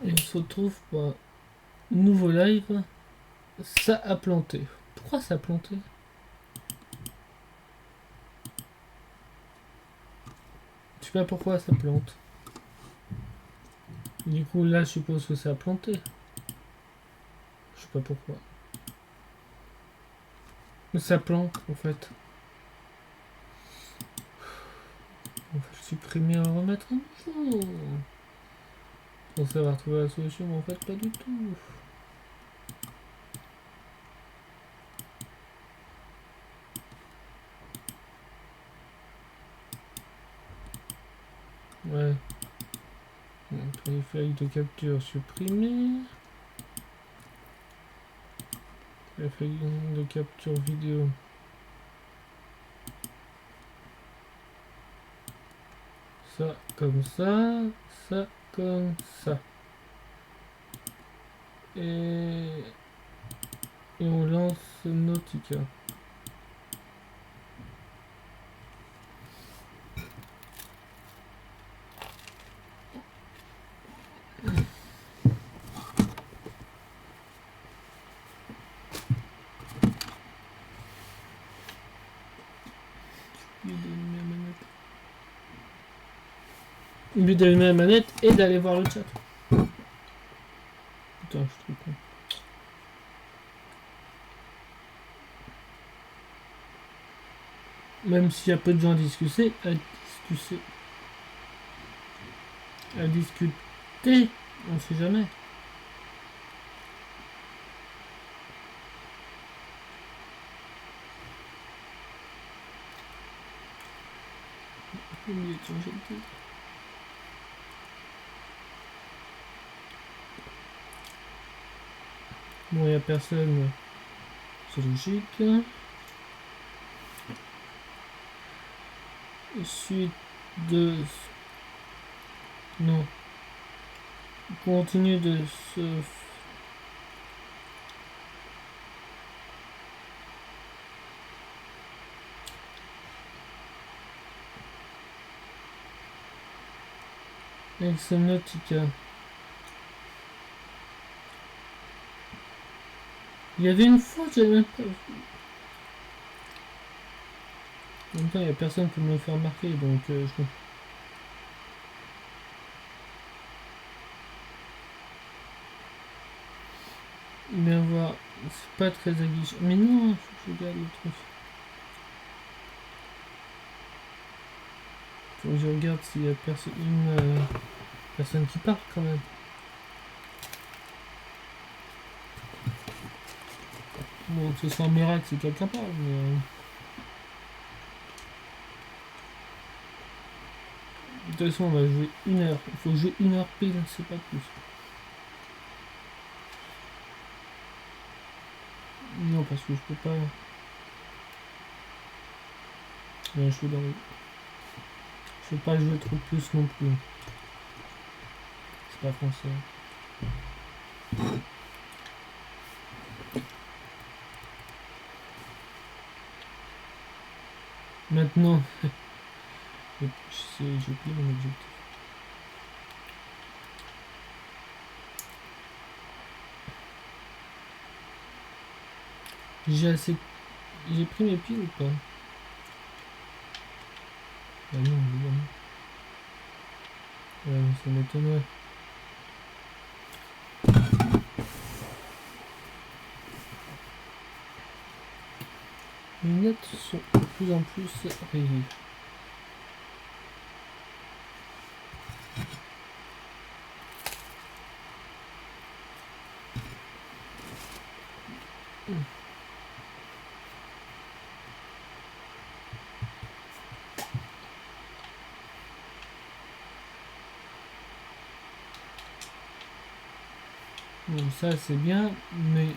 Et on se retrouve pour un nouveau live. Ça a planté. Pourquoi ça a planté? Je sais pas pourquoi ça plante. Du coup là je suppose que ça a planté. Je sais pas pourquoi. Mais ça plante en fait. On va le supprimer et en remettre un nouveau. Je pensais avoir trouvé la solution mais en fait pas du tout. Ouais. Donc les feuilles de capture supprimées. Les feuilles de capture vidéo. Ça comme ça. Ça comme ça. Et on lance Nautica. Le but d'allumer la manette et d'aller voir le chat. Putain, je suis trop con. Même s'il y a peu de gens à discuter, on sait jamais. Bon, il n'y a personne, c'est logique. Suite de... Non. Continue de se... Exonautica. Il y avait une fois, j'avais même pas... En même temps, il n'y a personne pour me le faire remarquer, donc je... Mais on va... C'est pas très aguiche. Mais non, faut que je regarde le truc. Faut que je regarde s'il y a personne qui part quand même. Bon, ce sera un miracle si quelqu'un parle, mais... De toute façon, on va jouer 1 heure. Il faut jouer 1 heure pile, c'est pas plus. Non, parce que je peux pas... Non, je peux pas jouer trop plus non plus. C'est pas français. Maintenant, j'ai pris mon objectif. J'ai pris mes pieds ou pas? Ah non, évidemment. Ouais, ça m'étonnerait. Les lunettes sont de plus en plus rayées. Bon, ça c'est bien, mais...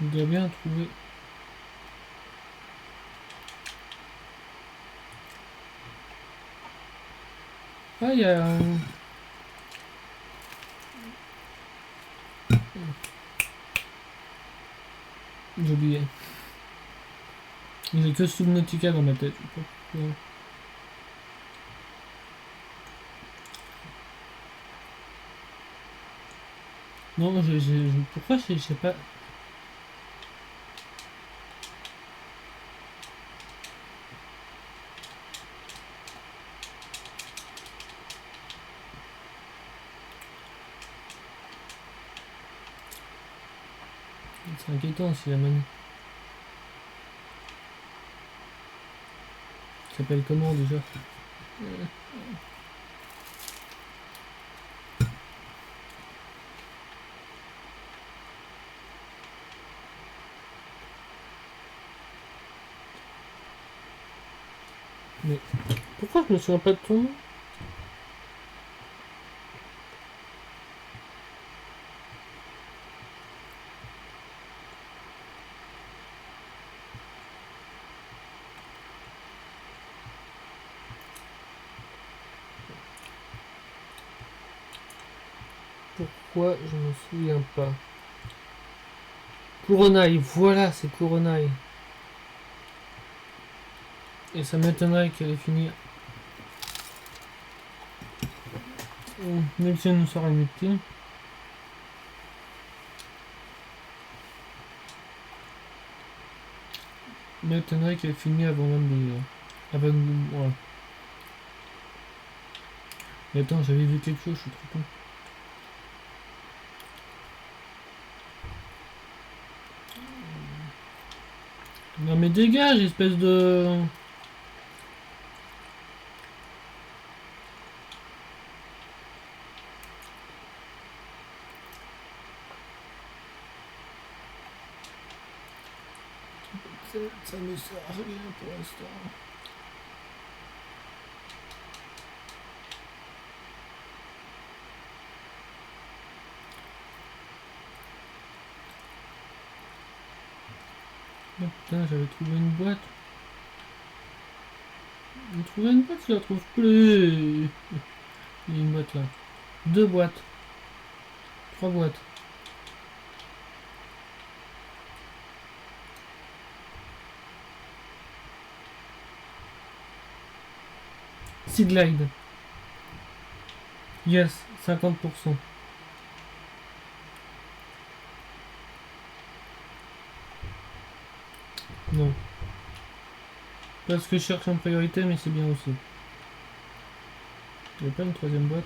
On doit bien trouver... Ah, il y a un... J'ai oublié. J'ai que Subnautica dans ma tête. Je sais pas pourquoi. Non, pourquoi je sais pas. C'est inquiétant aussi la manie. Ça s'appelle comment déjà? Mais pourquoi je me souviens pas de ton nom? Pourquoi je me souviens pas? Kuronai, voilà, c'est Kuronai. Et ça m'étonnerait qu'elle ait fini. Même si elle nous sort une victime. M'étonnerait qu'elle ait fini avant même des. Avant. Ouais. Mais attends, j'avais vu quelque chose, je suis trop con. Non mais dégage, espèce de. Ça me sert à rien pour l'instant. Oh putain, j'avais trouvé une boîte. J'ai trouvé une boîte, je la trouve plus. Il y a une boîte là. 2 boîtes. 3 boîtes. Seaglide. Yes, 50%. Non. Pas ce que je cherche en priorité, mais c'est bien aussi. Il n'y a pas une troisième boîte.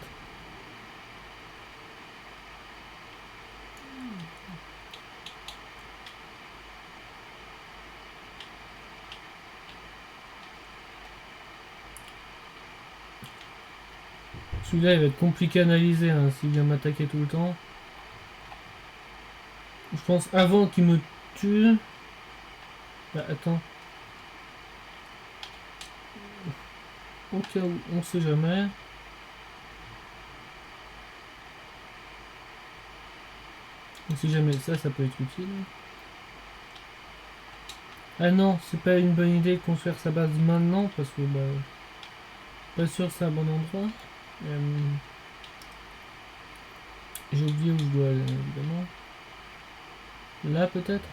Celui-là, il va être compliqué à analyser hein, s'il vient m'attaquer tout le temps. Je pense avant qu'il me tue. Bah attends. Au cas où, on sait jamais. On sait jamais, ça peut être utile. Ah non, c'est pas une bonne idée de construire sa base maintenant parce que bah. Pas sûr que c'est un bon endroit. J'ai oublié où je dois aller évidemment. Là peut-être.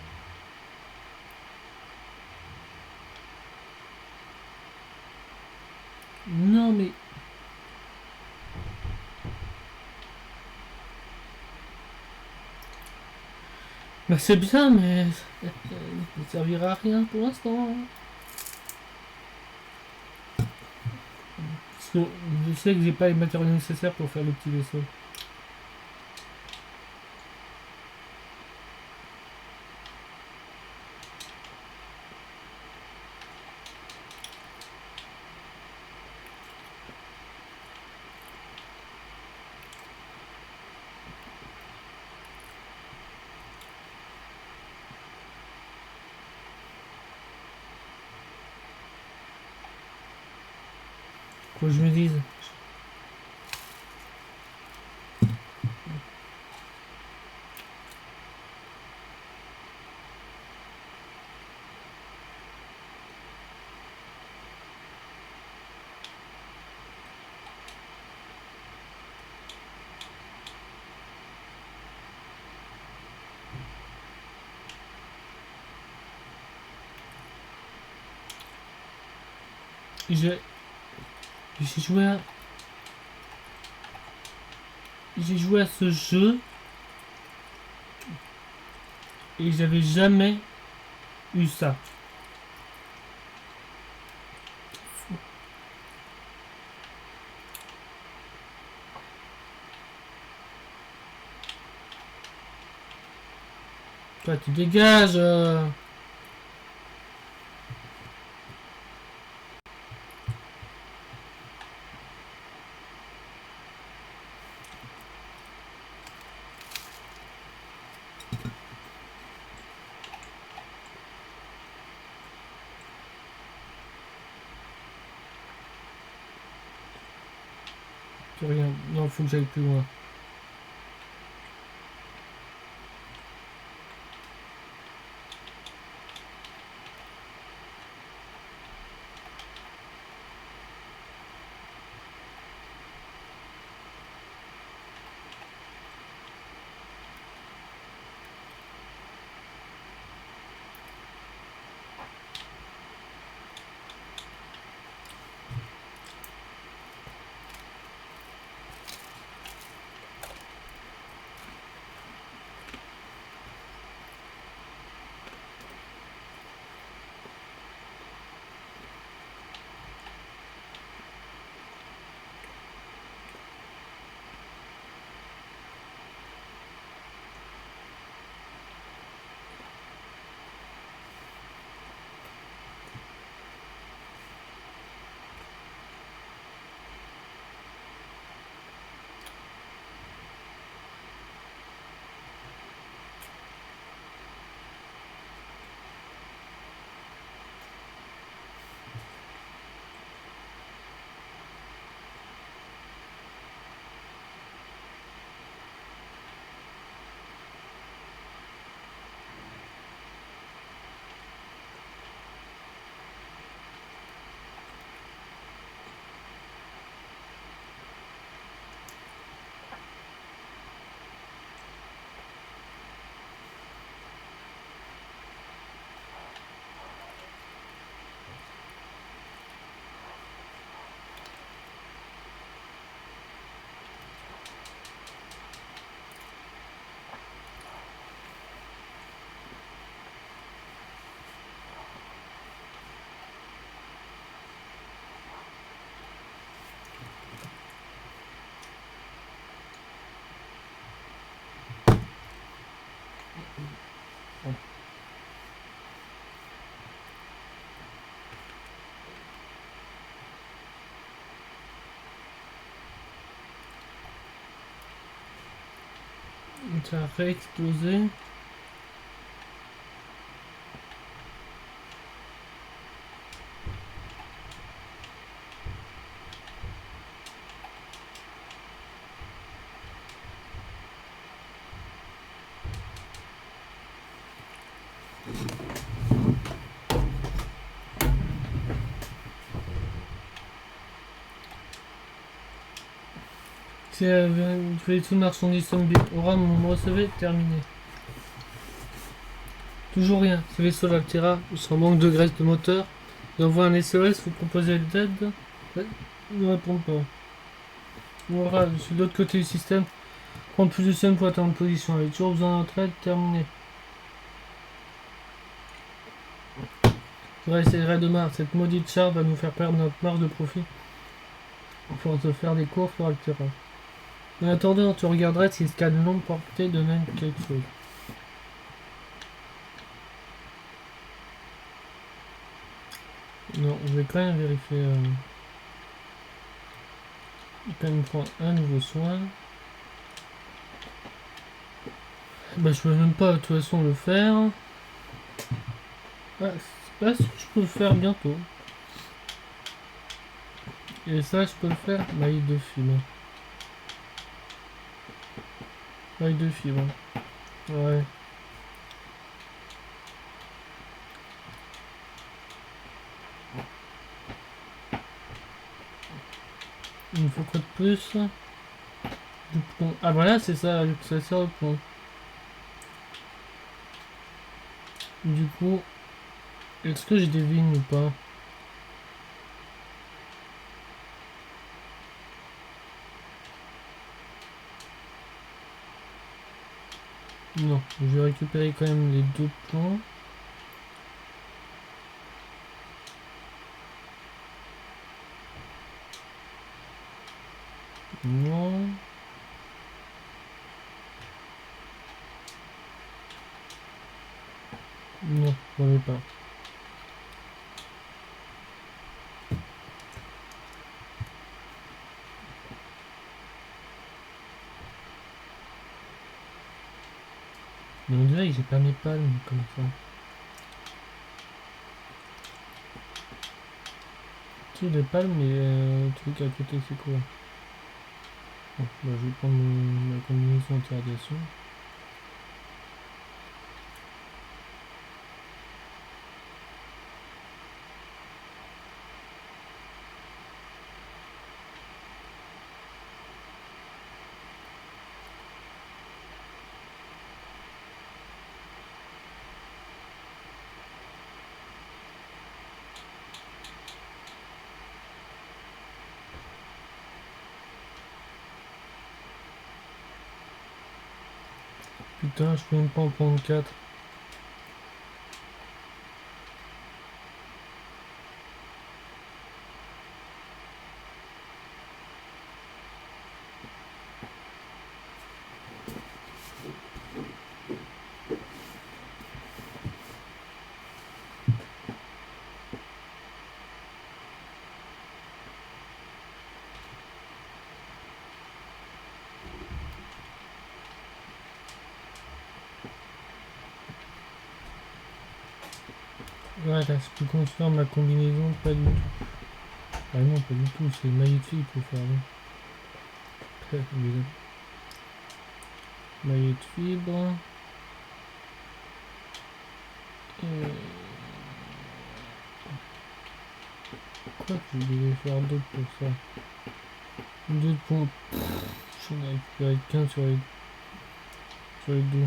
Non mais. Bah c'est bien mais. Ça ne servira à rien pour l'instant. Parce que je sais que j'ai pas les matériaux nécessaires pour faire le petit vaisseau. Faut que je me dise. J'ai joué à... J'ai joué à ce jeu et j'avais jamais eu ça. Toi, tu dégages. Plus rien. Non, faut que j'aille plus loin. Ça a réexplosé. Je fais tout marchandise zombie. Aura mon recevé terminé. Toujours rien. Ce vaisseau l'Altera, sans manque de graisse de moteur. Il envoie un SOS, vous proposez l'aide. Ne répond pas. Aura, je suis de l'autre côté du système. Prendre plus de scènes pour atteindre position. Avec toujours besoin de notre aide, terminé. Ouais, c'est vrai de Mars. Cette maudite char va nous faire perdre notre marge de profit. À force de faire des courses pour Altera. En attendant, tu regarderais si ce canon portait de même quelque chose. Non, je vais quand même vérifier. Il peut me prendre un nouveau soin. Bah, je peux même pas de toute façon le faire. Ah, c'est pas ce que je peux le faire bientôt. Et ça, je peux le faire. Maille de fibre. Maille de fibre. Ouais. Il me faut quoi de plus? Du plomb. Ah voilà, c'est ça, ça sert au plomb. Du coup, est-ce que je devine ou pas? Non, je vais récupérer quand même les 2 points. Non. Non, j'en ai pas. Mais on dirait que j'ai pas mes palmes comme ça. Si, les palmes, mais le truc à côté, c'est quoi? Bon, bah, je vais prendre ma combinaison anti-radiation. Putain, je peux même pas en prendre 4. Ouais, là, je peux construire ma combinaison, pas du tout. Ah non, pas du tout, c'est magnifique il faut faire. Très bien. Maillet de fibre. Quoi que je devais faire d'autre pour ça? 2 points. J'en ai récupéré qu'un sur les 2.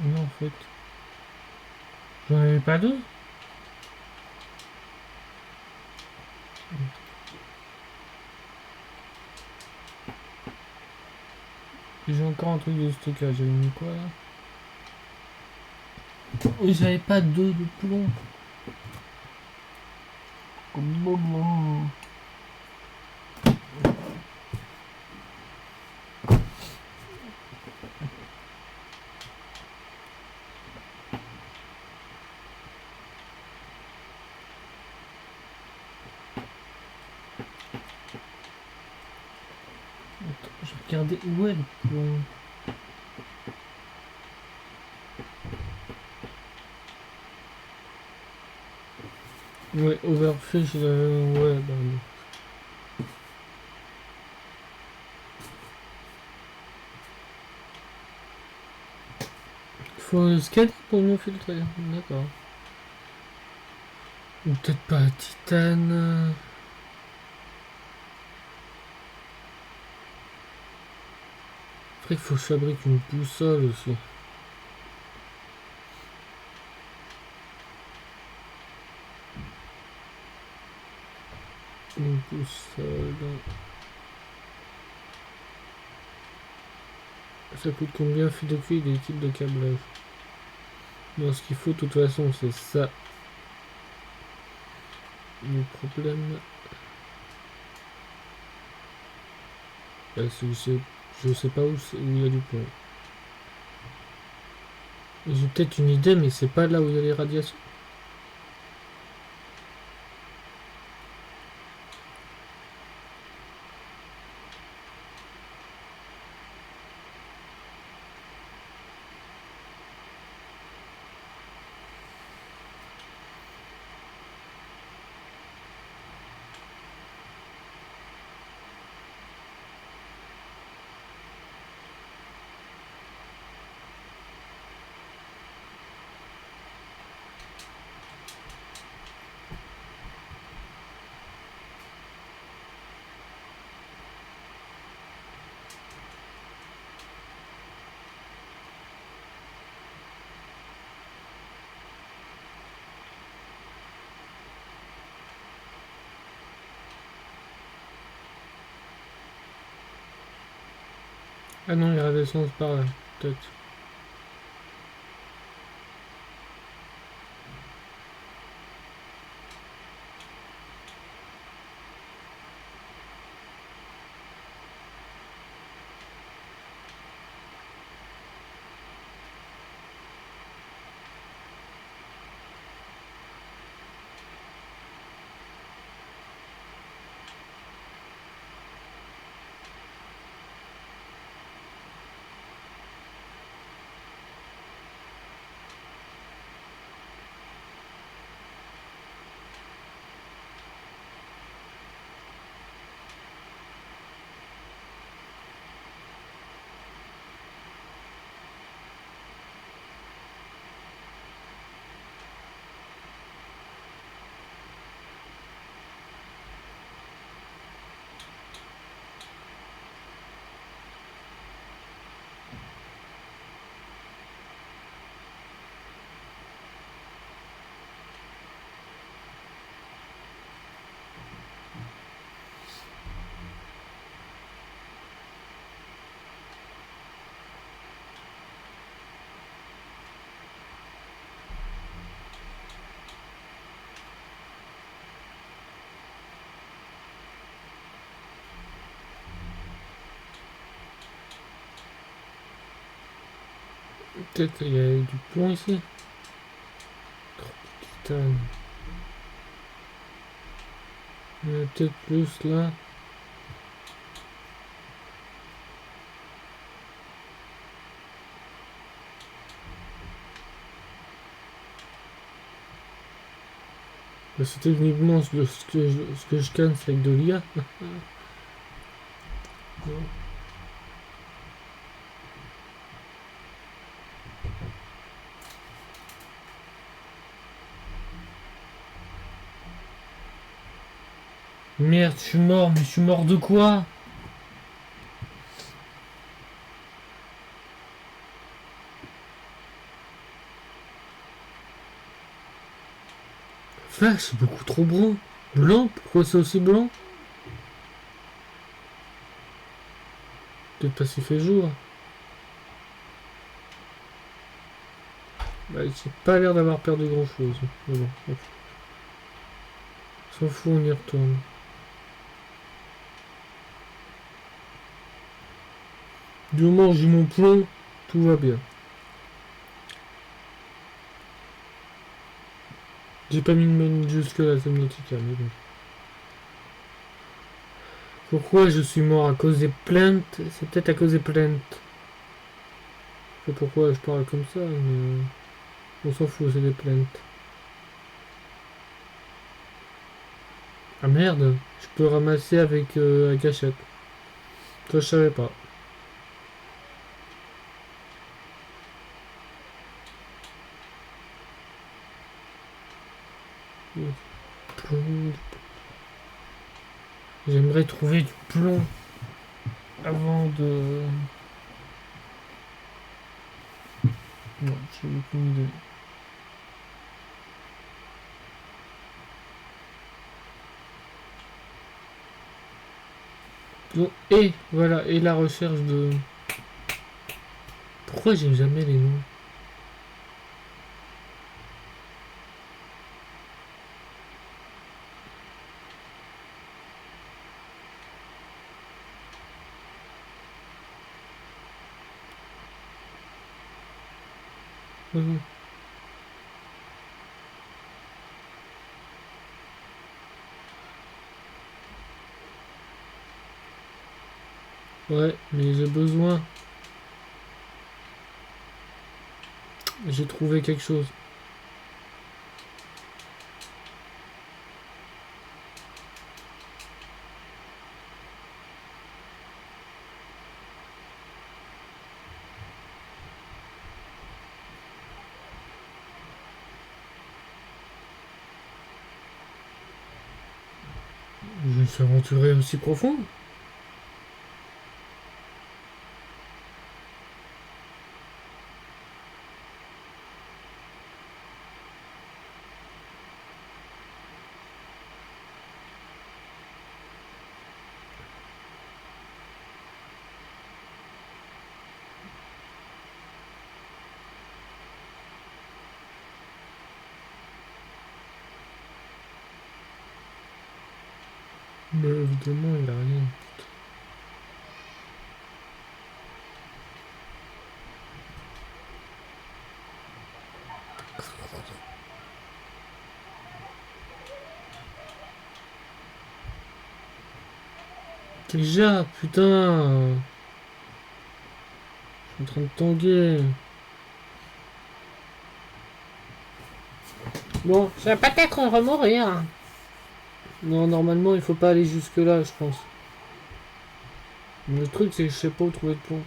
Non, en fait. J'en avais pas 2. J'ai encore un truc de stockage. J'avais mis quoi là? Oui, j'avais pas 2 de plomb. Attends, je vais regarder où est le plomb. Ouais, overfish, ouais, bah non. Faut scanner pour mieux filtrer. D'accord. Ou peut-être pas titane. Après, il faut que je fabrique une boussole aussi. Une boussole. Ça coûte combien fil de cuir et des types de câblage? Non, ce qu'il faut de toute façon, c'est ça. Le problème, c'est que je sais pas où il y a du plomb. J'ai peut-être une idée, mais c'est pas là où il y a les radiations. Ah non, il redescend par là, peut-être. Peut-être qu'il y a du plomb ici. Putain. Il y en a peut-être plus là. C'est techniquement ce que je scanne, c'est avec de l'IA. Merde, je suis mort, mais je suis mort de quoi? Flash, c'est beaucoup trop blanc. Blanc? Pourquoi c'est aussi blanc? Peut-être parce qu'il fait jour. Bah, j'ai pas l'air d'avoir perdu grand chose. Mais bon, on s'en fout, on y retourne. Du moment où j'ai mon plomb, tout va bien. J'ai pas mis de main jusque là, Subnautica, mais bon. Pourquoi je suis mort à cause des plaintes? C'est peut-être à cause des plaintes. Je sais pas pourquoi je parle comme ça, mais on s'en fout, c'est des plaintes. Ah merde, je peux ramasser avec la gâchette. Ça je savais pas. Plomb. J'aimerais trouver du plomb avant de... Non, j'ai aucune idée. Donc, et voilà, et la recherche de... Pourquoi j'ai jamais les noms? Mhm. Ouais, mais j'ai besoin. J'ai trouvé quelque chose. Je me suis aventuré aussi profond. Mais évidemment, il a rien. Déjà, putain. Je suis en train de tanguer. Bon, ça va peut-être remourir. Non, normalement, il faut pas aller jusque là, je pense. Mais le truc, c'est que je sais pas où trouver de plomb.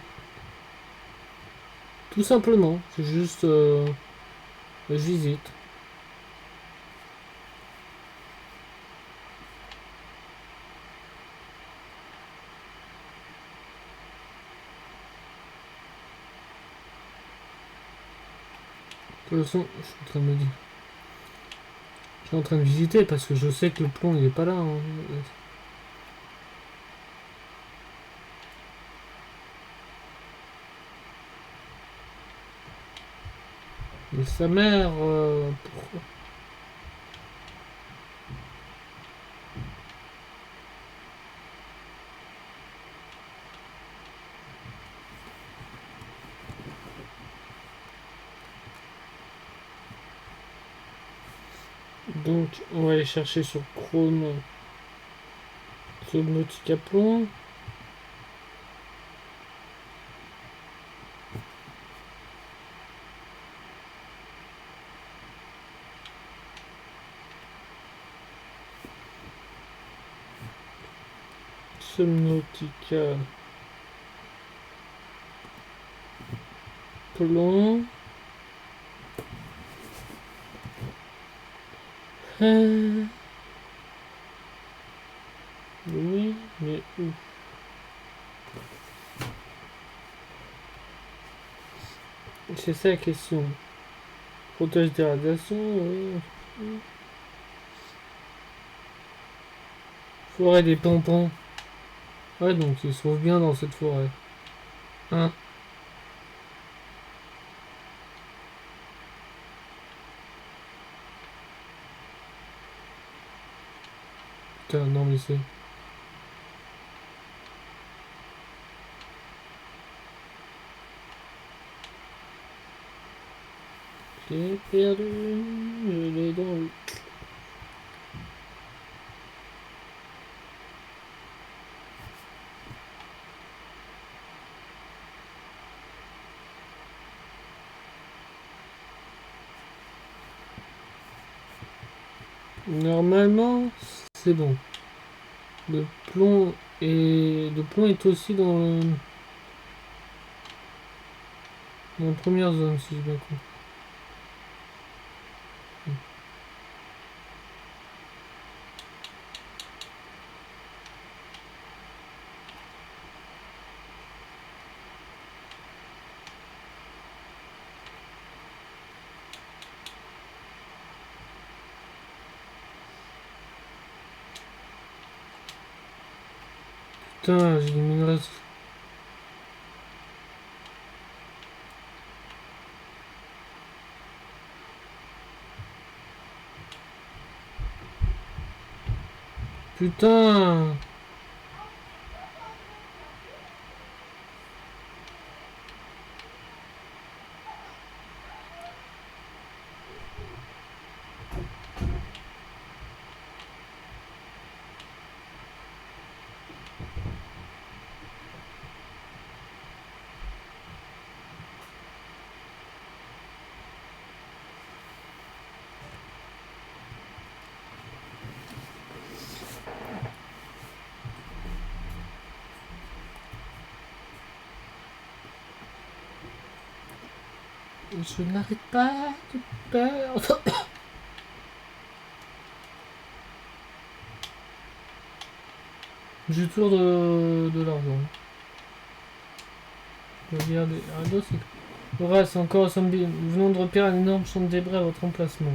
Tout simplement, c'est juste... je visite. De toute façon, je suis en train de me dire... Je suis en train de visiter parce que je sais que le plomb, il est pas là. Hein. Mais sa mère... pourquoi? Donc, on va aller chercher sur Chrome... Subnautica plomb. Subnautica plomb. Oui, mais où? C'est ça la question. Protège des radiations. Forêt des pompons. Ouais, donc ils se trouvent bien dans cette forêt. Hein? Putain, non mais c'est... J'ai perdu, je l'ai dans le... Normalement, c'est bon. Le plomb est aussi dans la première zone, si j'ai bien compris. Putain, j'ai des minerais. Putain! Je n'arrête pas de perdre. J'ai toujours de l'argent. Regardez, un dossier. Horace, encore zombie. Nous venons de repérer un énorme champ de débris à votre emplacement.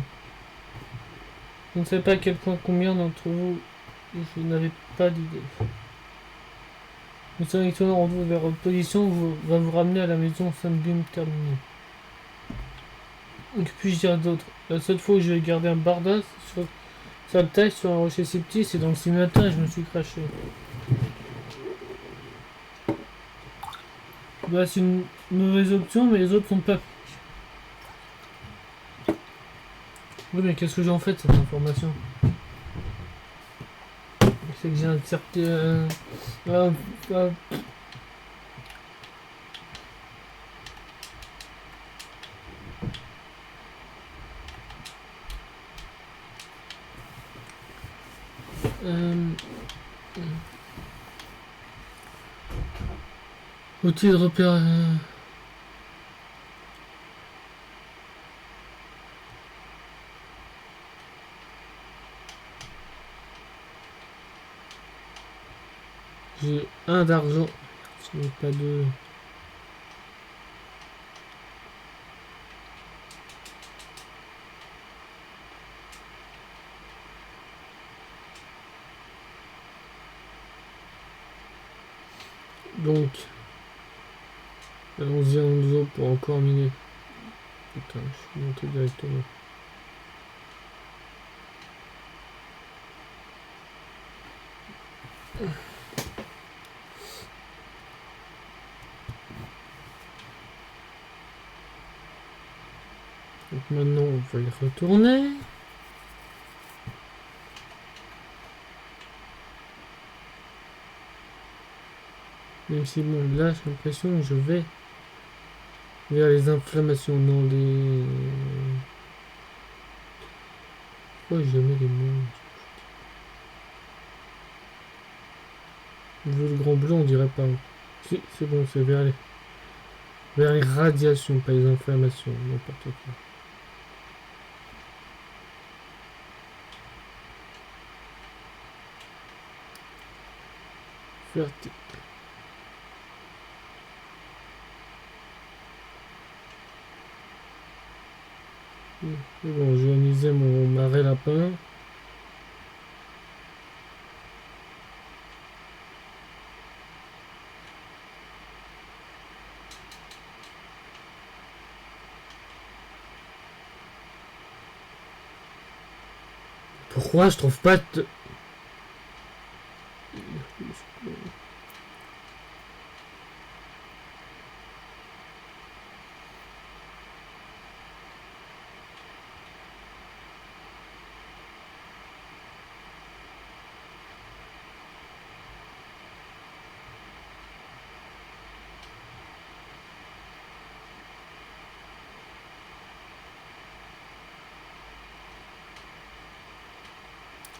Je ne sais pas à quel point combien d'entre vous je n'avais pas d'idée. Nous sélectionnons en vous vers votre position va vous ramener à la maison Sunbeam terminée. Que puis-je dire d'autre? La seule fois où je vais garder un bardas, Ça le taille sur un rocher si petit, c'est dans le simulateur et je me suis craché. Bah c'est une mauvaise option mais les autres sont pas. Oui mais qu'est-ce que j'en fais de cette information? C'est que j'ai un certain... un- un- euh, outil de repère... j'ai un d'argent. Je n'ai pas de... Donc... allons-y en dessous pour encore miner. Putain, je suis monté directement. Donc maintenant on va y retourner. Même si bon là j'ai l'impression que je vais vers les inflammations dans les... Pourquoi jamais les mots? Vu le grand bleu on dirait pas. Si c'est bon, c'est vers les radiations, pas les inflammations, n'importe quoi. Fertig. C'est bon, j'ai anisé mon marais lapin. Pourquoi je trouve pas de...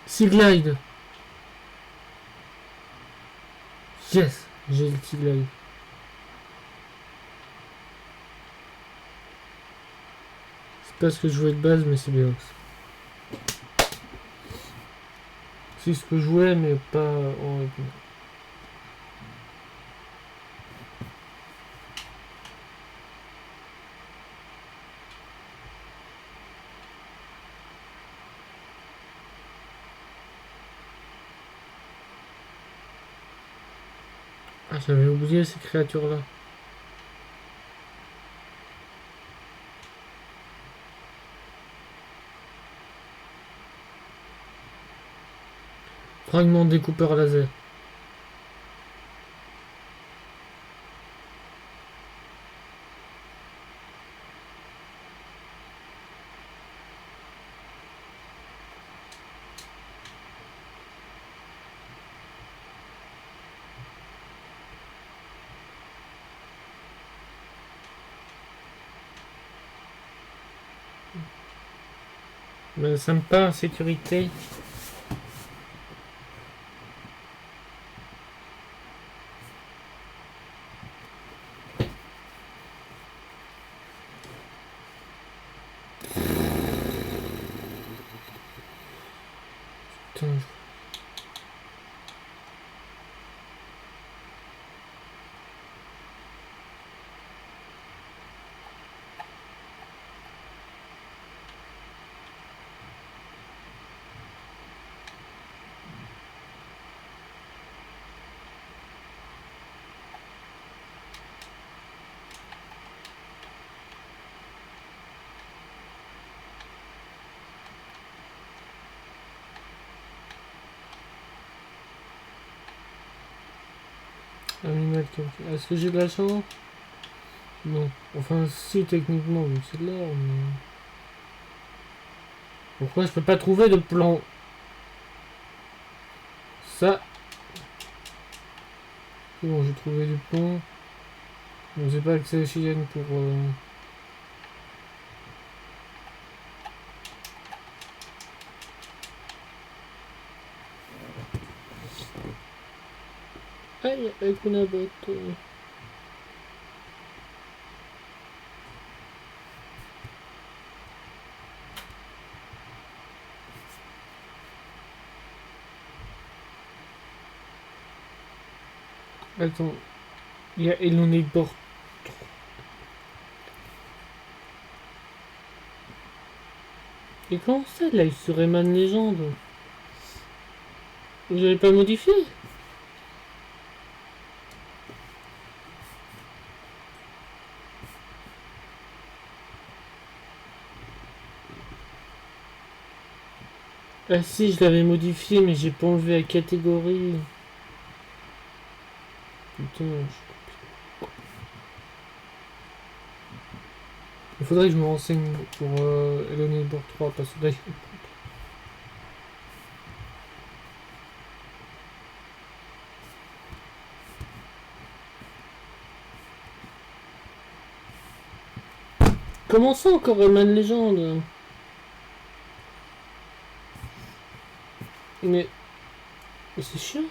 Sea Glide. Yes, j'ai le Sea Glide. C'est pas ce que je voulais de base, mais c'est bien. C'est ce que je voulais, mais pas en... Ah, j'avais oublié ces créatures-là. Fragment découpeur laser. Mais ça me pas en sécurité. Putain. mettre quelqu'un. Est-ce que j'ai de la chance? Non. Enfin, si, techniquement, vu que c'est de l'or, mais... Pourquoi je peux pas trouver de plan? Ça... C'est bon, j'ai trouvé du plomb. Je sais pas que c'est chilienne pour... Aïe, avec une botte. Attends. Il y a Elon Port. Et comment ça, là, il serait Man Légende? Vous avez pas modifié? Ah si, je l'avais modifié, mais j'ai pas enlevé la catégorie. Putain, il faudrait que je me renseigne pour Elon Port 3, parce que là... Comment ça, encore Man Légende? Mais c'est chiant.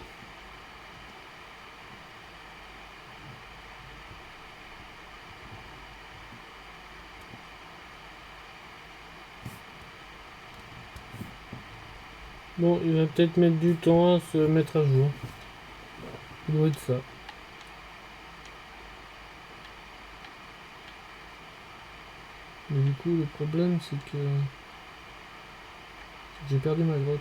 Bon, il va peut-être mettre du temps à se mettre à jour. Ça doit être ça. Mais du coup, le problème, c'est que j'ai perdu ma grotte.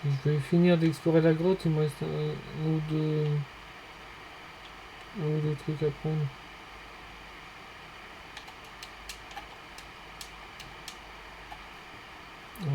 Je vais finir d'explorer la grotte, il me reste un ou deux trucs à prendre. Ah,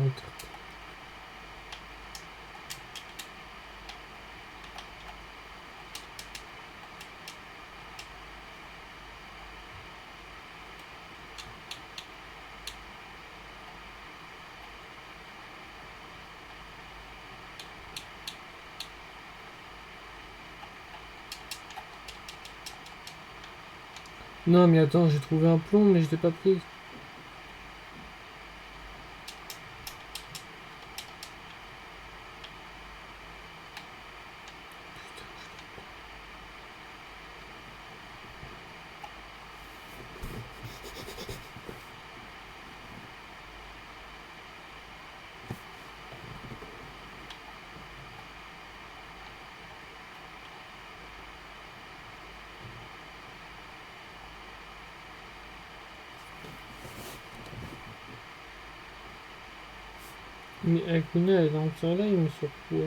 non, mais attends, j'ai trouvé un plomb, mais je l'ai pas pris. Mais Akuna, elle est dans ce là, il me sort quoi?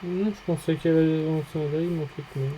Non, je pensais qu'elle allait dans ce là, il m'en fait que non.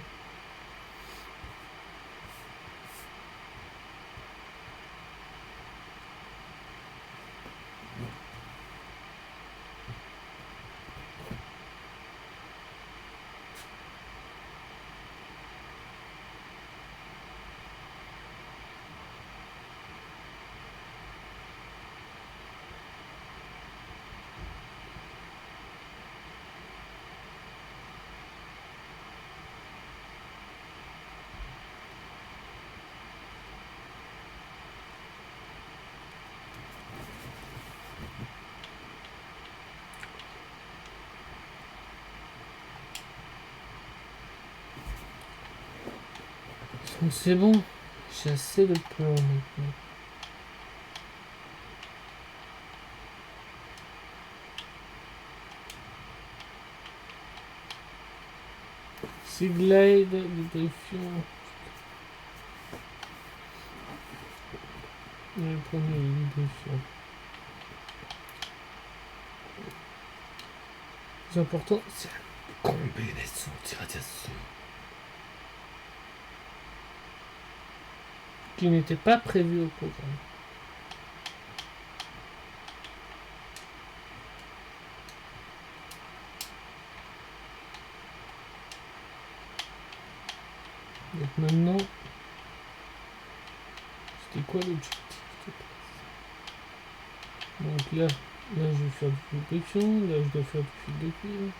Donc c'est bon, j'ai assez de plomb maintenant. Seaglide, lubrifiant. Le premier lubrifiant. Le plus important, c'est la combinaison d'irradiation. Qui n'était pas prévu au programme. Donc maintenant, c'était quoi l'objectif? Donc là, je vais faire du lubrifiant, là je dois faire du fil de cuivre.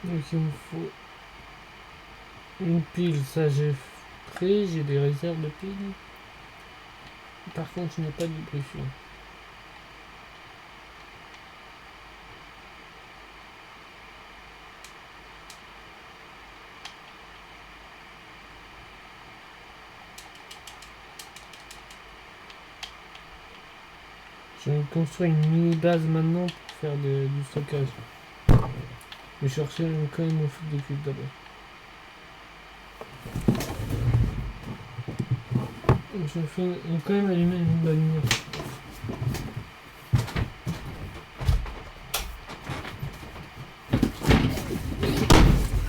Donc il me faut une pile, ça j'ai pris, j'ai des réserves de piles. Par contre je n'ai pas de lubrifiant. Je vais construire une mini base maintenant pour faire du stockage. Je vais chercher quand même mon fil de cuivre d'abord. Je vais quand même allumer une lumière.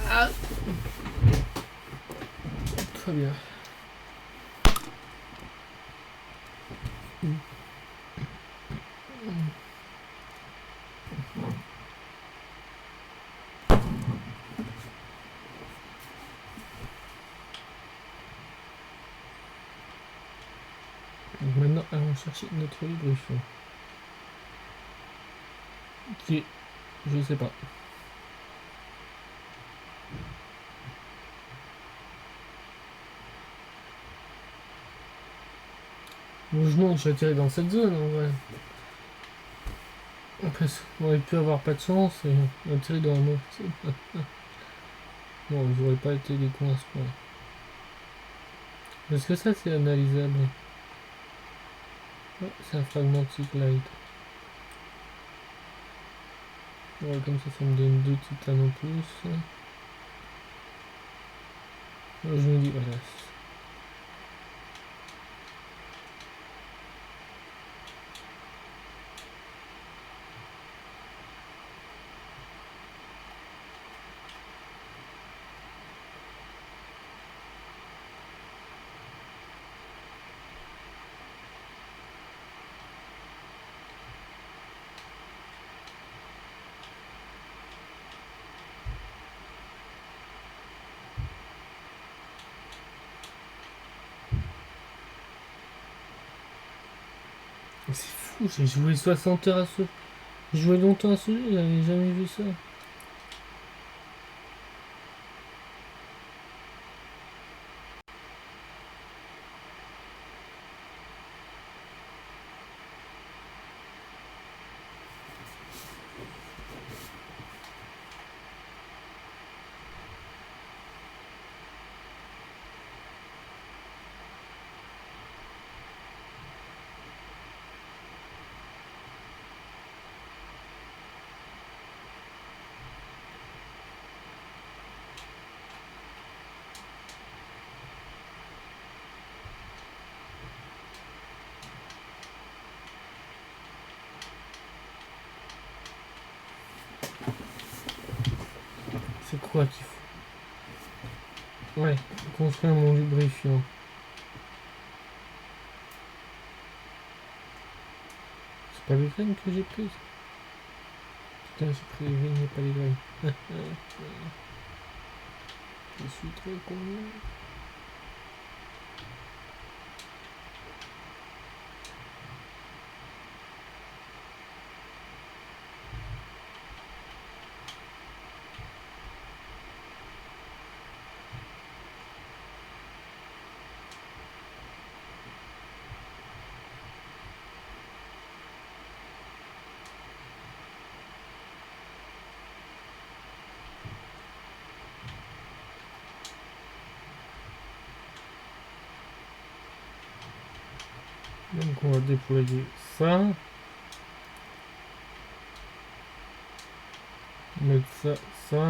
Ah, très bien. Donc maintenant, allons chercher notre lubrifiant. Qui est, je sais pas. Heureusement, je suis attiré dans cette zone en vrai. Après, on aurait pu avoir pas de chance et atterrir dans un mauvaise zone. Bon, j'aurais pas été des cons à ce point. Est-ce que ça c'est analysable? Ouais, c'est un fragment de Seaglide. Ouais, comme ça me donne 2 titanes en plus. Je me dis, voilà. C'est fou, j'ai joué 60 heures à ce. J'ai joué longtemps à ce jeu, j'avais jamais vu ça. C'est quoi qu'il faut? Ouais, construire mon lubrifiant. C'est pas les graines que j'ai prises? Putain, j'ai pris les graines, mais pas les graines. Je suis trop con. Donc on va déployer ça. Mettre ça, ça.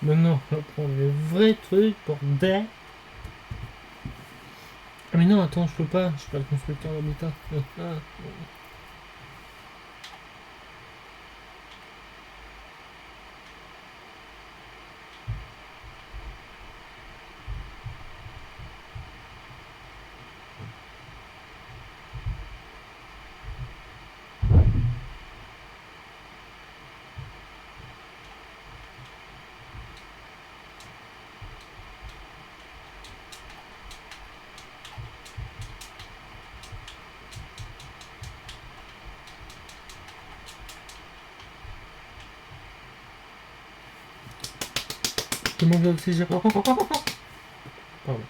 Maintenant, on va prendre les vrais trucs, bordel. Ah mais non, attends, je peux pas. Je suis pas le constructeur d'habitat. Ah. Je manque d'oxygène. Pardon.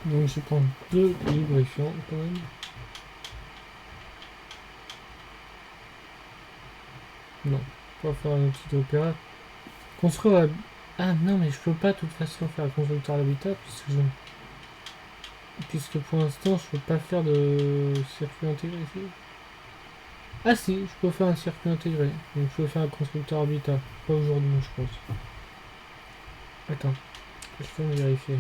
Donc je vais prendre 2 lubrifiants quand même. Non, pas faire un petit opéra. Construire la... Ah non mais je peux pas de toute façon faire un constructeur d'habitat puisque pour l'instant je peux pas faire de circuit intégré ici. Ah si, je peux faire un circuit intégré. Donc je peux faire un constructeur habitat. Pas aujourd'hui je pense. Attends, je peux me vérifier.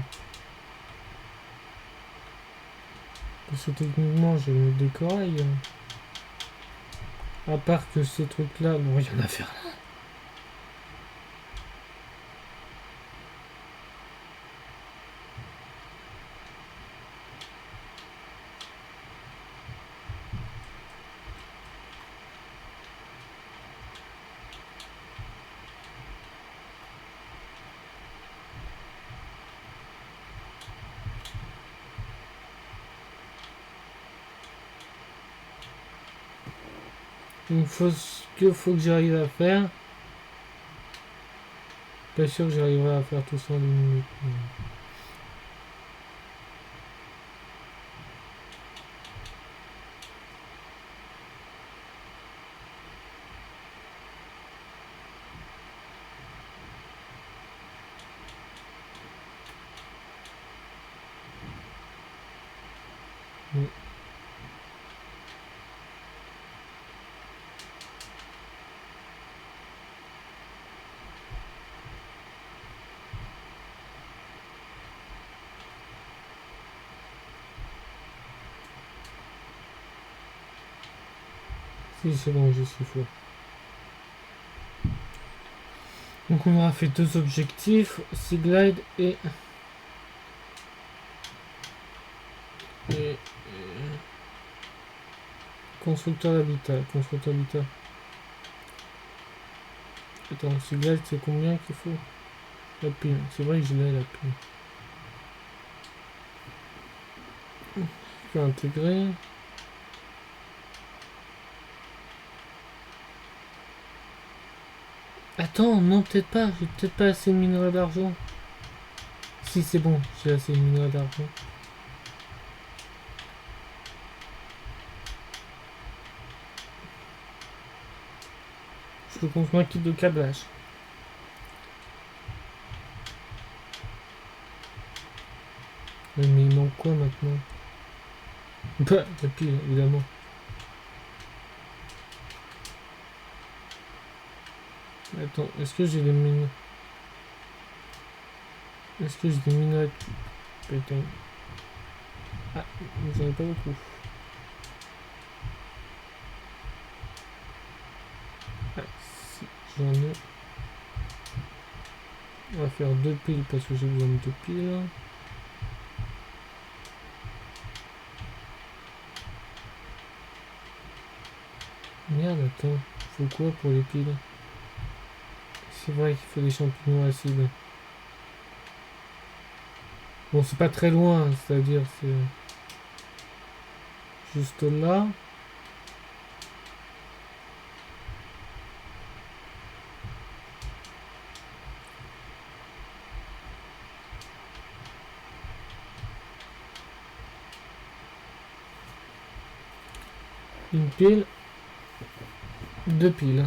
Parce que techniquement j'ai mis des corails. À part que ces trucs là, non rien à faire là. Donc ce qu'il faut que j'arrive à faire. Pas sûr que j'arriverai à faire tout ça en 10 minutes. Mais... Si c'est bon, je suis fou. Donc on aura fait 2 objectifs, Seaglide et constructeur d'habitat. Constructeur d'habitat. Attends, Seaglide c'est combien qu'il faut? La pile, c'est vrai que je l'ai la pile. Je vais intégrer. Attends, non peut-être pas, j'ai peut-être pas assez de minerais d'argent. Si c'est bon, j'ai assez de minerais d'argent. Je peux construire un kit de câblage. Mais il manque quoi maintenant? Bah, la pile, évidemment. Attends, est-ce que j'ai des mines? Est-ce que j'ai des minerais? Putain. Ah, j'en ai pas beaucoup. Ah, si, j'en ai. On va faire 2 piles parce que j'ai besoin de 2 piles. Merde, attends. Faut quoi pour les piles? C'est vrai qu'il faut des champignons acides. Bon, c'est pas très loin, c'est-à-dire c'est juste là. Une pile, deux piles.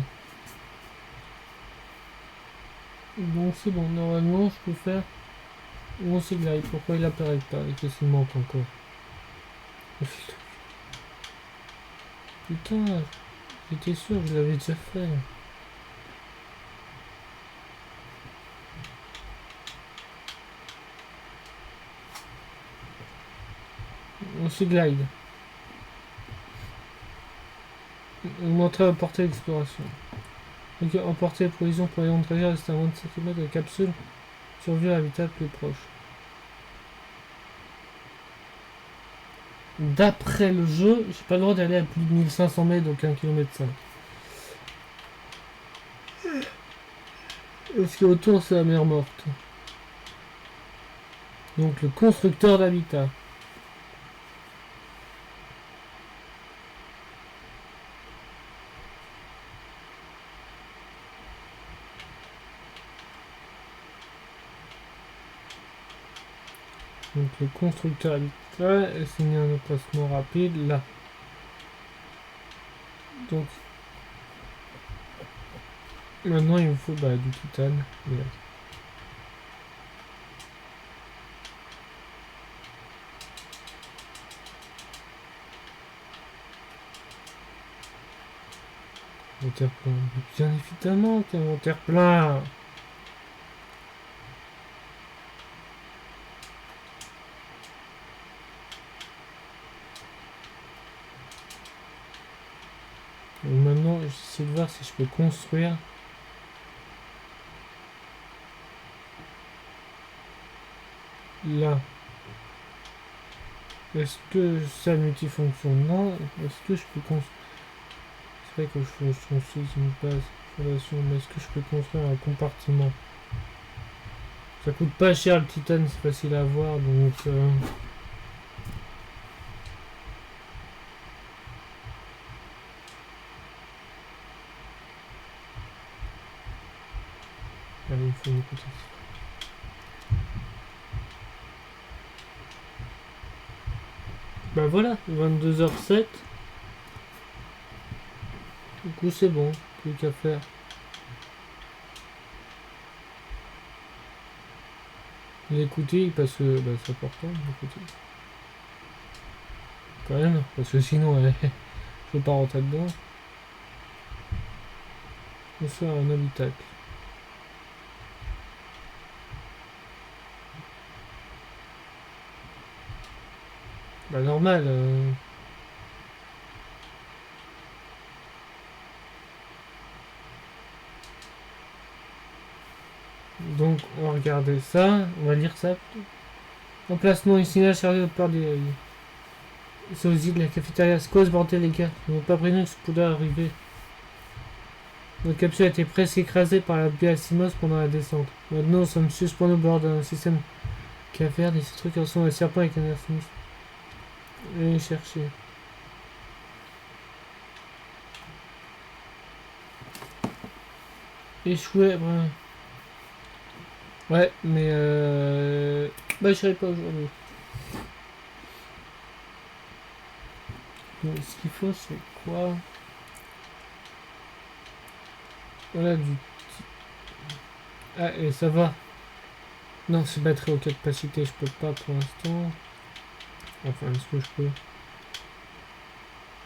Bon, c'est bon, normalement je peux faire mon cigarette. Pourquoi il apparaît pas? Qu'est-ce qu'il manque encore? Putain, j'étais sûr que je l'avais déjà fait. On se glide. Montrer à portée d'exploration. Donc, emporter les provisions pour les trajet reste à moins de 5 km de la capsule. Survie à l'habitat plus proche. D'après le jeu, j'ai pas le droit d'aller à plus de 1500 mètres, donc 1 km 5. Et ce qui est autour, c'est la mer morte. Donc le constructeur d'habitat. Donc le constructeur d'habitat est signé un emplacement rapide là. Donc maintenant il me faut du titane. Merde. Inventaire plein. Bien évidemment qu'inventaire plein. Donc maintenant j'essaie de voir si je peux construire. Là. Est-ce que ça multifonction? Non. Est-ce que je peux construire? C'est vrai que je construis une base fondation, mais est-ce que je peux construire un compartiment? Ça coûte pas cher le titane, c'est facile à avoir, donc allez, il faut écouter. Bah voilà, 22h07. Du coup c'est bon, plus qu'à faire. L'écouter parce que c'est important d'écouter. Quand même, parce que sinon je peux pas rentrer dedans. On fait un habitacle. Bah normal. Donc on va regarder ça, on va lire ça. Emplacement ici là chargé par des. C'est aussi de la cafétéria. C'est quoi ce bordel les gars? Ils n'ont pas prévenu que ce poudre arriver. Notre capsule a été presque écrasée par la baie Asimos pendant la descente. Maintenant nous sommes suspendus au bord d'un système caverne et ces trucs ressemblent à un serpent avec un air sinistre. Allez chercher. Échoué, ouais, mais je serai pas aujourd'hui. Donc, ce qu'il faut, c'est quoi? Voilà, du... Ah, et ça va. Non, c'est batterie haute capacité, je peux pas pour l'instant. Enfin, est-ce que je peux?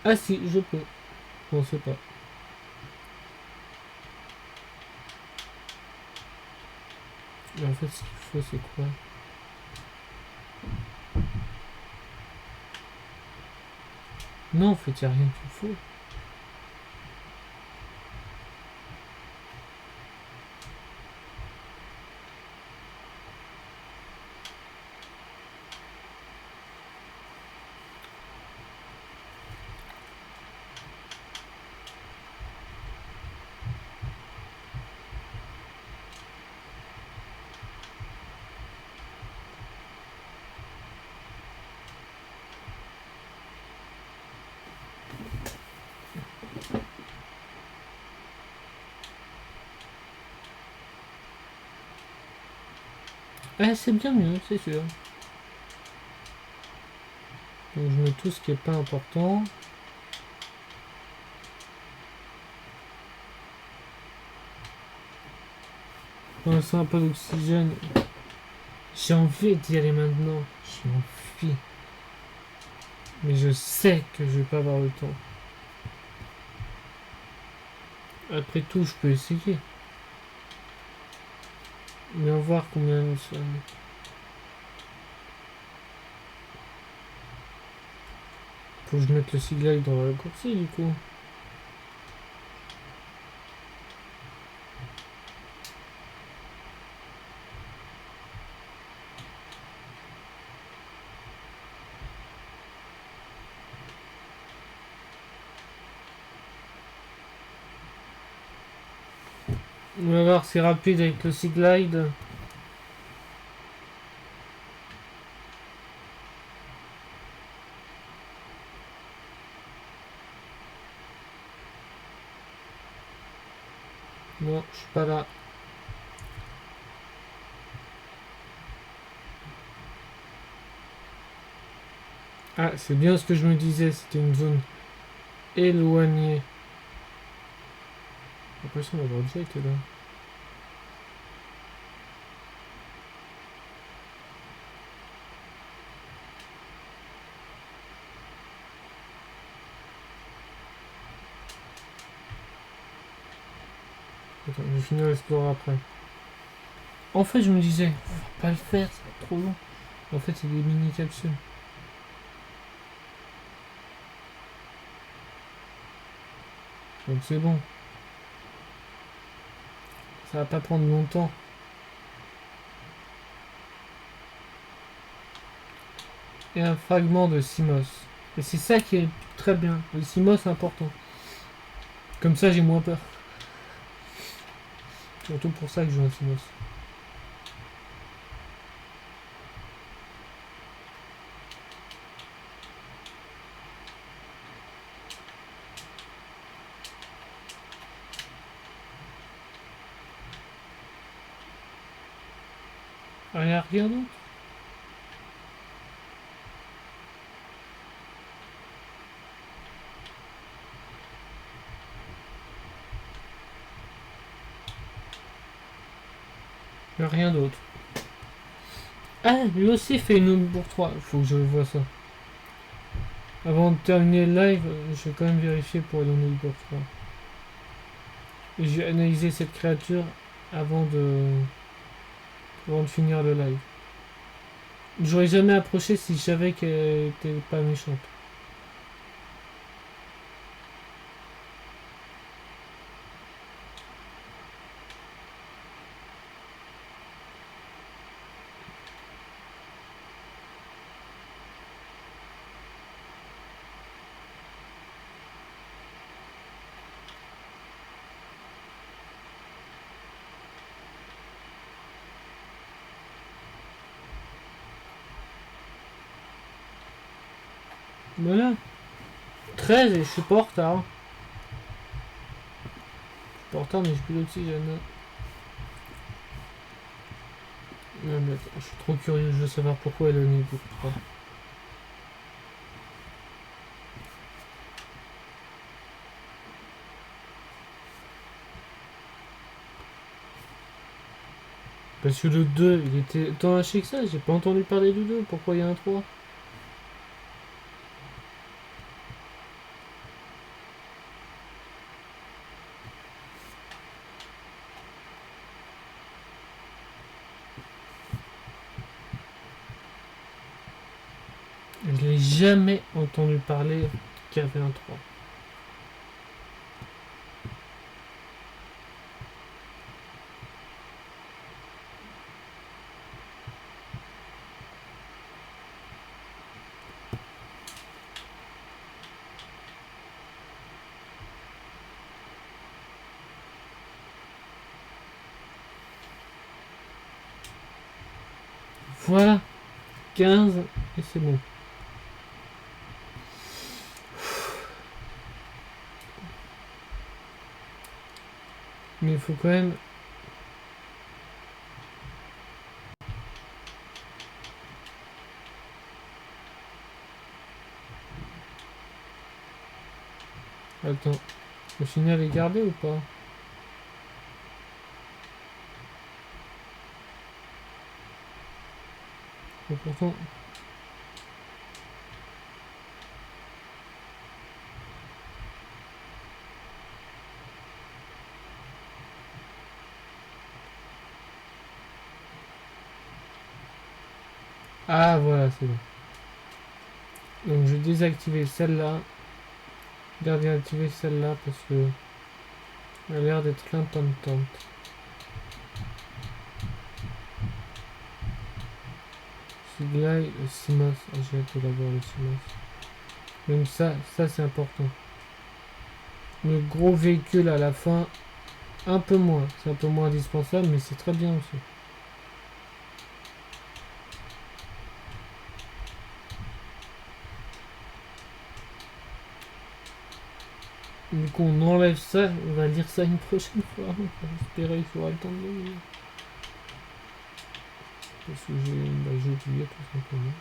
Ah si, je peux. On sait pas. Mais en fait, ce qu'il faut, c'est quoi? Non, en fait, il n'y a rien qu'il faut. Ah, c'est bien mieux, c'est sûr. Donc je mets tout ce qui est pas important. On sent un peu d'oxygène. J'ai envie d'y aller maintenant. J'ai envie. Mais je sais que je vais pas avoir le temps. Après tout, je peux essayer. Mais on va voir combien nous sommes. Faut que je mette le sigle dans le raccourci du coup. On va voir si c'est rapide avec le Seaglide. Non, je suis pas là. Ah, c'est bien ce que je me disais, c'était une zone éloignée. J'ai l'impression d'avoir déjà été là. Attends, je vais finir l'explorer après. En fait, je me disais, on va pas le faire, ça va être trop long. En fait, c'est des mini-capsules. Donc c'est bon. Ça va pas prendre longtemps. Et un fragment de Simos. Et c'est ça qui est très bien. Le Simos est important. Comme ça, j'ai moins peur. Surtout pour ça que je joue un Simos. Ah, y a rien d'autre. Y a rien d'autre. Ah, lui aussi fait une pour 3. Faut que je vois ça. Avant de terminer le live, je vais quand même vérifier pour aller au pour 3. Et j'ai analysé cette créature avant de finir le live. J'aurais jamais approché si je savais qu'elle était pas méchante. Voilà. 13 et je suis pas en retard. Je suis pas en retard mais j'ai plus d'oxygène. Non, mais attends, je suis trop curieux, je veux savoir pourquoi elle a mis pour 3. Parce que le 2, il était tant haché que ça, j'ai pas entendu parler du 2, pourquoi il y a un 3? Je n'ai jamais entendu parler qu'il y avait un 3. Voilà, 15 et c'est bon. Mais il faut quand même... Attends. Le signal est gardé ou pas? Et pourtant... Ah voilà, c'est bon. Donc je vais désactiver celle-là. Garder activer celle-là parce que elle a l'air d'être intermittente. Celui-là, le CMOS. Ah, j'ai hâte d'avoir le CMOS. Donc ça c'est important. Le gros véhicule à la fin, un peu moins. C'est un peu moins indispensable, mais c'est très bien aussi. Du coup, on enlève ça. On va lire ça une prochaine fois. On va espérer qu'il faudra le temps de le lire. Parce que j'ai oublié tout simplement.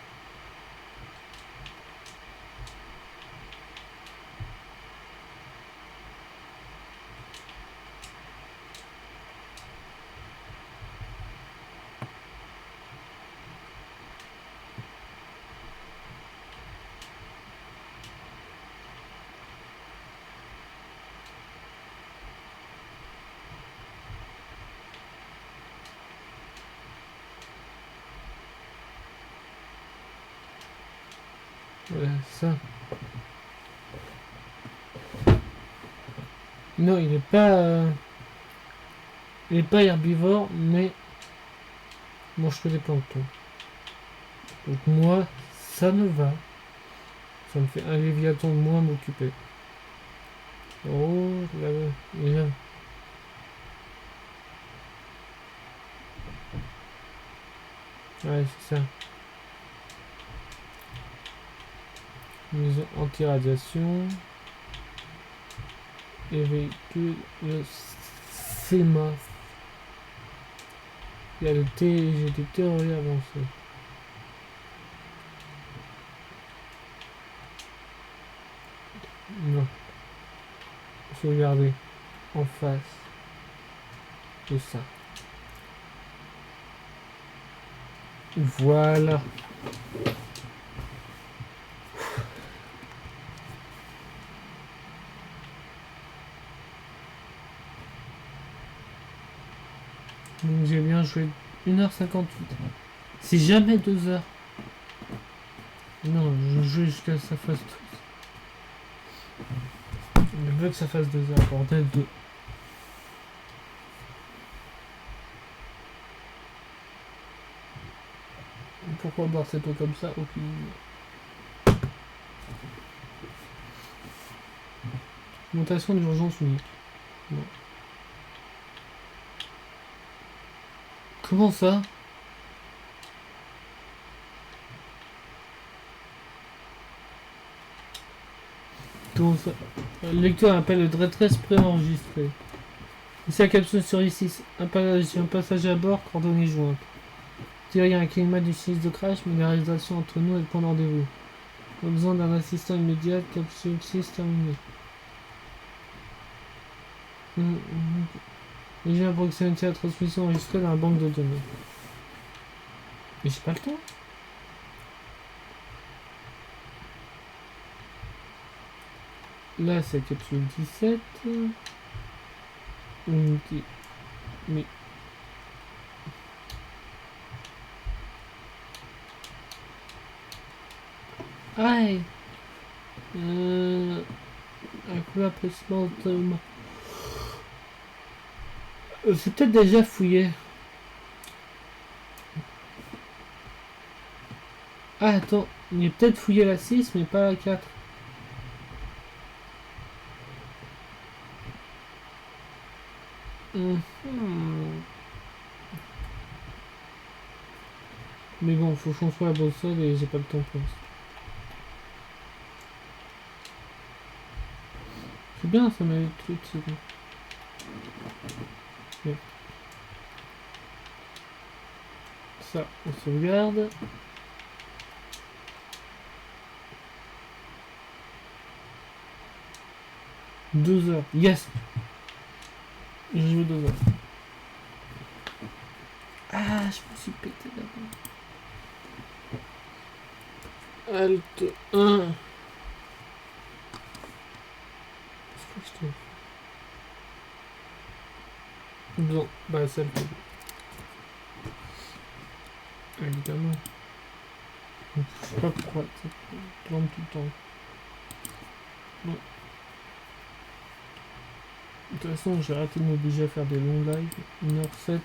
Voilà, ça. Non, il est pas herbivore, mais mange que des planctons. Donc moi, ça me va. Ça me fait un léviathan de moins à m'occuper. Oh, là, là. Ouais, c'est ça. Maison anti-radiation. Et véhicule, le CEMA. Il y a le TGT théorie avancée. Non. Sauvegarder en face de ça. Voilà. Donc j'ai bien joué 1h58. C'est jamais 2 heures. Non, je joue jusqu'à ça fasse 12. Je veux que ça fasse 2 heures, bordel de... Pourquoi boire cette eau comme ça? Aucune idée. Augmentation d'urgence unique. Non. Comment ça? Comment ça? Le lecteur appelle le Dreadrest préenregistré. Ici la capsule sur I6. Un passager à bord, coordonnées jointes. Thierry a un climat du sinistre de crash, mais la réalisation entre nous est le point de rendez-vous. Pas besoin d'un assistant immédiat, capsule 6 terminée. Déjà à proximité la transmission enregistrée dans la banque de données. Mais j'ai pas le temps. Là c'est la capsule 17. Unité. Mais... Aïe. Un coup placement de... C'est peut-être déjà fouillé. Ah attends, il est peut-être fouillé la 6 mais pas la 4. Mais bon, faut qu'on soit la boussole et j'ai pas le temps pour ça. C'est bien ça, mais le truc c'est bon. Ouais. Ça, on sauvegarde. 2 heures. Yes. J'ai joué 2 heures. Ah, je me suis pété d'abord. Alt 1. Non, bah celle que... Évidemment. Je sais pas pourquoi ça tourne tout le temps. Non. De toute façon, j'ai arrêté de m'obliger à faire des longs lives. 1h07.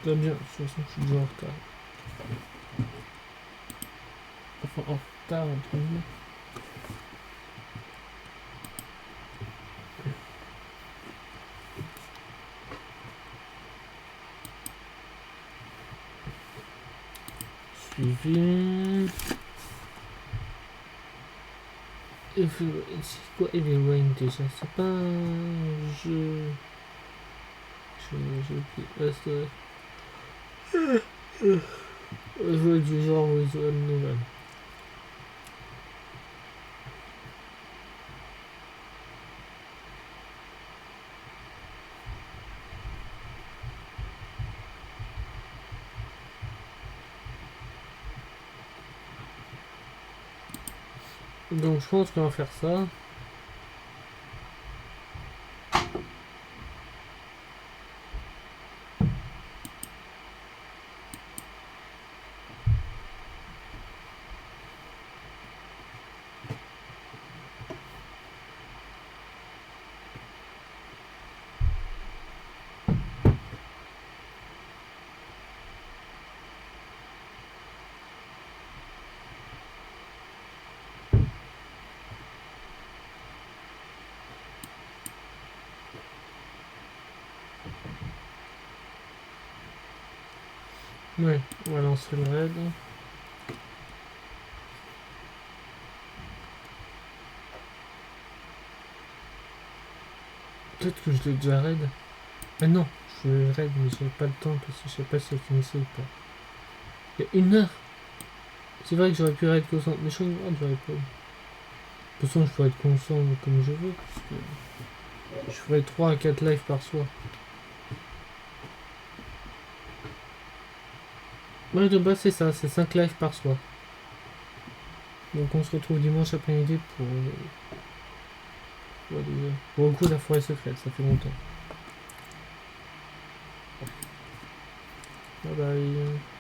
Très bien, de toute façon, je suis déjà en retard. Enfin, en retard, entre guillemets. Suivi. C'est quoi Everywhere déjà? C'est pas un jeu. J'ai oublié. Un jeu du genre visual novel. Donc je pense qu'on va faire ça. Ouais, on va lancer le raid. Peut-être que je l'ai déjà raid. Ah non, je l'ai raid, mais j'avais pas le temps parce que je sais pas si ça finissait ou pas. Il y a 1 heure. C'est vrai que j'aurais pu raid consent, mais je suis j'aurais pas. De toute façon, je pourrais être consent comme je veux, parce que je ferais 3 à 4 lives par soir. Ouais, de base, c'est ça, c'est 5 lives par soir. Donc on se retrouve dimanche après-midi pour le coup la forêt secrète, ça fait longtemps. Bye bye.